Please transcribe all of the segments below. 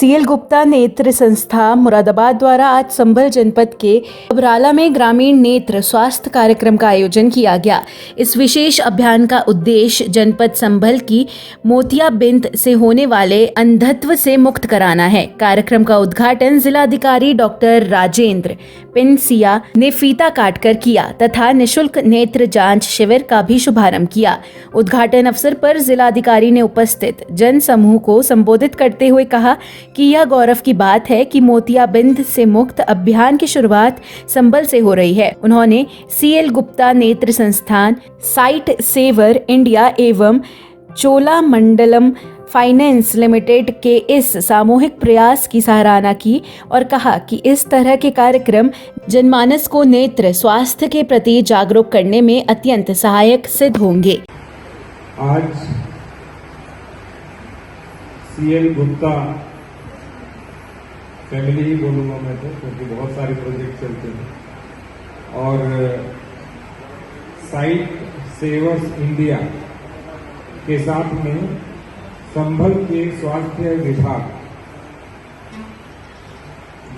CL Gupta नेत्र संस्था मुरादाबाद द्वारा आज संभल जनपद के अबराला में ग्रामीण नेत्र स्वास्थ्य कार्यक्रम का आयोजन किया गया। इस विशेष अभियान का उद्देश्य जनपद संभल की मोतियाबिंद से होने वाले अंधत्व से मुक्त कराना है। कार्यक्रम का उद्घाटन जिलाधिकारी डॉक्टर राजेंद्र पिनसिया ने फीता काटकर किया तथा निशुल्क नेत्र जांच शिविर का भी शुभारंभ किया। उद्घाटन अवसर पर जिलाधिकारी ने उपस्थित जन समूह को संबोधित करते हुए कहा कि यह गौरव की बात है कि मोतियाबिंद से मुक्त अभियान की शुरुआत संभल से हो रही है। उन्होंने सीएल गुप्ता नेत्र संस्थान, साइट सेवर इंडिया एवं चोलामंडलम फाइनेंस लिमिटेड के इस सामूहिक प्रयास की सराहना की और कहा कि इस तरह के कार्यक्रम जनमानस को नेत्र स्वास्थ्य के प्रति जागरूक करने में अत्यंत सहायक सिद्ध होंगे। आज सीएल गुप्ता फैमिली ही बोलूँगा मैं तो, क्योंकि बहुत सारे प्रोजेक्ट चलते हैं, और साइट सेवर्स इंडिया के साथ में संभल के स्वास्थ्य विभाग,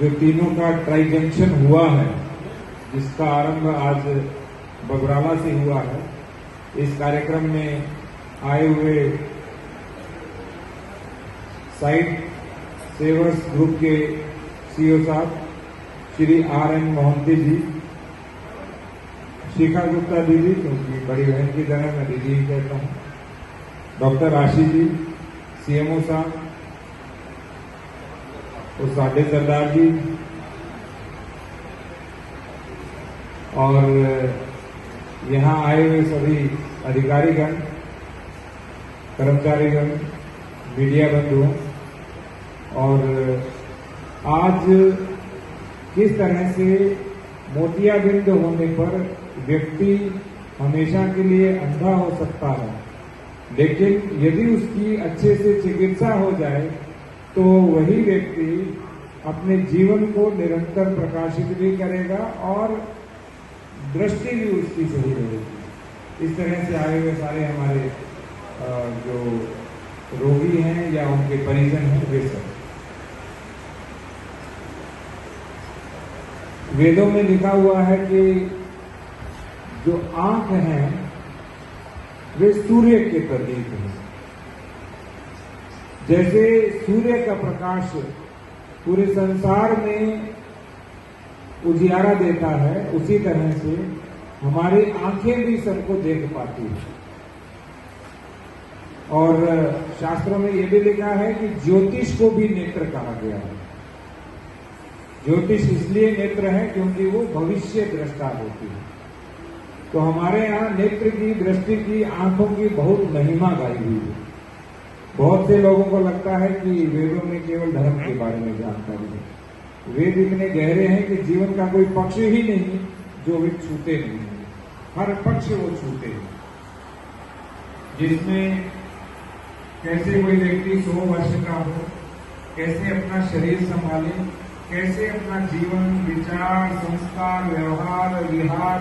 जो तीनों का ट्राई जंक्शन हुआ है, जिसका आरंभ आज बबराला से हुआ है। इस कार्यक्रम में आए हुए साइट सेवर्स ग्रुप के सीईओ साहब श्री RN मोहंती जी, शिखा गुप्ता दीदी, क्योंकि बड़ी बहन की तरह मैं दीदी ही कहता हूँ, डॉक्टर राशि जी, CMO साहब, और साडे सरदार जी, और यहाँ आए हुए सभी अधिकारीगण, कर्मचारीगण, मीडिया बंधुओं, और आज किस तरह से मोतियाबिंद होने पर व्यक्ति हमेशा के लिए अंधा हो सकता है, लेकिन यदि उसकी अच्छे से चिकित्सा हो जाए तो वही व्यक्ति अपने जीवन को निरंतर प्रकाशित भी करेगा और दृष्टि भी उसकी सही रहेगी। इस तरह से आए हुए सारे हमारे जो रोगी हैं या उनके परिजन हैं, वे सब, वेदों में लिखा हुआ है कि जो आंख हैं वे सूर्य के प्रतीक हैं। जैसे सूर्य का प्रकाश पूरे संसार में उजियारा देता है, उसी तरह से हमारी आंखें भी सबको देख पाती हैं। और शास्त्रों में यह भी लिखा है कि ज्योतिष को भी नेत्र कहा गया है। ज्योतिष इसलिए नेत्र है क्योंकि वो भविष्य दृष्टा होती है। तो हमारे यहाँ नेत्र की, दृष्टि की, आंखों की बहुत महिमा गाई हुई है। बहुत से लोगों को लगता है कि वेदों में केवल धर्म के बारे में जानकारी है। वेद इतने गहरे हैं कि जीवन का कोई पक्ष ही नहीं जो वे छूते नहीं है। हर पक्ष वो छूते हैं, जिसमें कैसे कोई व्यक्ति 100 वर्ष का हो, कैसे अपना शरीर संभाले, कैसे अपना जीवन, विचार, संस्कार, व्यवहार, विहार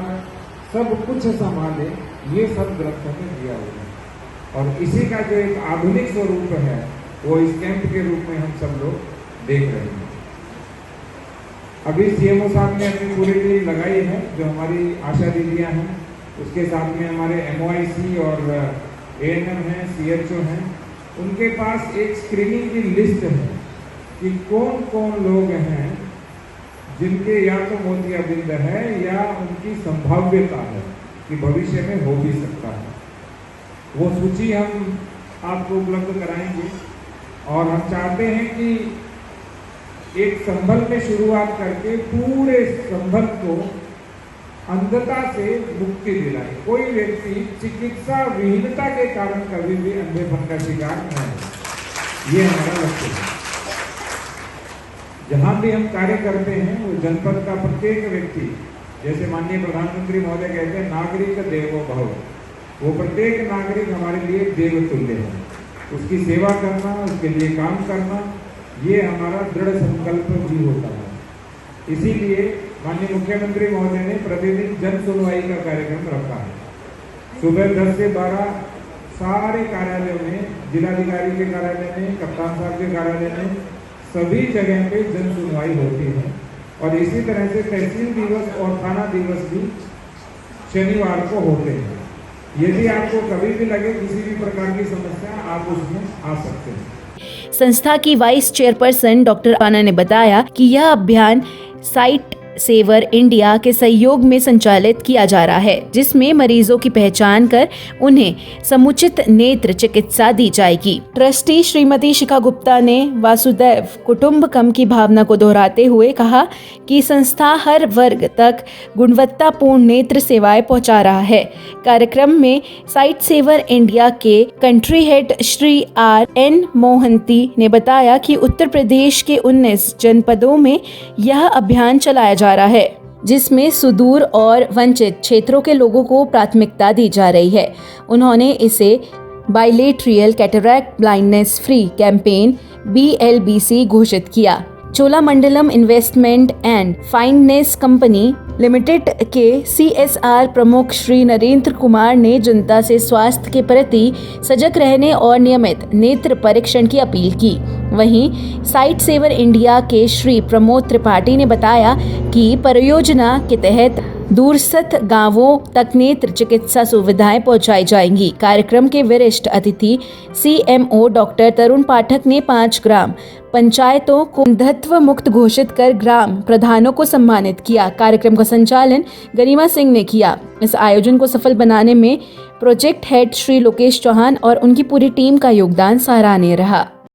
सब कुछ संभाले, ये सब ग्रंथों में दिया हुआ है। और इसी का जो एक आधुनिक स्वरूप है वो इस कैंप के रूप में हम सब लोग देख रहे हैं। अभी CMO साहब ने अपनी पूरी टीम लगाई है, जो हमारी आशा दीदियाँ हैं, उसके साथ में हमारे MOIC और ANM हैं, CHO हैं। उनके पास एक स्क्रीनिंग की लिस्ट है कि कौन कौन लोग हैं जिनके या तो मोतियाबिंद है या उनकी संभाव्यता है कि भविष्य में हो भी सकता है। वो सूची हम आपको उपलब्ध कराएंगे और हम चाहते हैं कि एक संभल में शुरुआत करके पूरे संभल को अंधता से मुक्ति दिलाए। कोई व्यक्ति चिकित्सा विहीनता के कारण कभी भी अंधेपन का शिकार न हो, ये हमारा लक्ष्य है। जहां भी हम कार्य करते हैं वो जनपद का प्रत्येक व्यक्ति, जैसे माननीय प्रधानमंत्री महोदय कहते हैं, नागरिक देवो भव, वो प्रत्येक नागरिक हमारे लिए देव तुल्य है। उसकी सेवा करना, उसके लिए काम करना, ये हमारा दृढ़ संकल्प भी होता है। इसीलिए माननीय मुख्यमंत्री महोदय ने प्रतिदिन जन सुनवाई का कार्यक्रम रखा है। सुबह 10 से 12 सारे कार्यालयों में, जिलाधिकारी के कार्यालय में, कप्तान साहब के कार्यालय में, सभी जगह पे जन सुनवाई होती है। और इसी तरह से तहसील दिवस और थाना दिवस भी शनिवार को होते हैं। यदि आपको कभी भी लगे किसी भी प्रकार की समस्या, आप उसमें आ सकते हैं। संस्था की वाइस चेयरपर्सन डॉक्टर पाना ने बताया कि यह अभियान साइट सेवर इंडिया के सहयोग में संचालित किया जा रहा है, जिसमें मरीजों की पहचान कर उन्हें समुचित नेत्र चिकित्सा दी जाएगी। ट्रस्टी श्रीमती शिखा गुप्ता ने वासुदैव कुटुंबकम की भावना को दोहराते हुए कहा कि संस्था हर वर्ग तक गुणवत्तापूर्ण नेत्र सेवाएं पहुंचा रहा है। कार्यक्रम में साइट सेवर इंडिया के country head Shri R.N. Mohanty ने बताया कि उत्तर प्रदेश के 19 जनपदों में यह अभियान चलाया जा रहा है, जिसमें सुदूर और वंचित क्षेत्रों के लोगों को प्राथमिकता दी जा रही है। उन्होंने इसे bilateral cataract blindness free campaign BLBC घोषित किया। Cholamandalam investment and finance company limited के CSR प्रमुख श्री नरेंद्र कुमार ने जनता से स्वास्थ्य के प्रति सजग रहने और नियमित नेत्र परीक्षण की अपील की। वहीं साइट सेवर इंडिया के श्री प्रमोद त्रिपाठी ने बताया कि परियोजना के तहत दूरस्थ गांवों तक नेत्र चिकित्सा सुविधाएं पहुंचाई जाएंगी। कार्यक्रम के वरिष्ठ अतिथि CMO डॉक्टर तरुण पाठक ने 5 ग्राम पंचायतों को अंधत्व मुक्त घोषित कर ग्राम प्रधानों को सम्मानित किया। कार्यक्रम का संचालन गरिमा सिंह ने किया। इस आयोजन को सफल बनाने में प्रोजेक्ट हेड श्री लोकेश चौहान और उनकी पूरी टीम का योगदान सराहनीय रहा।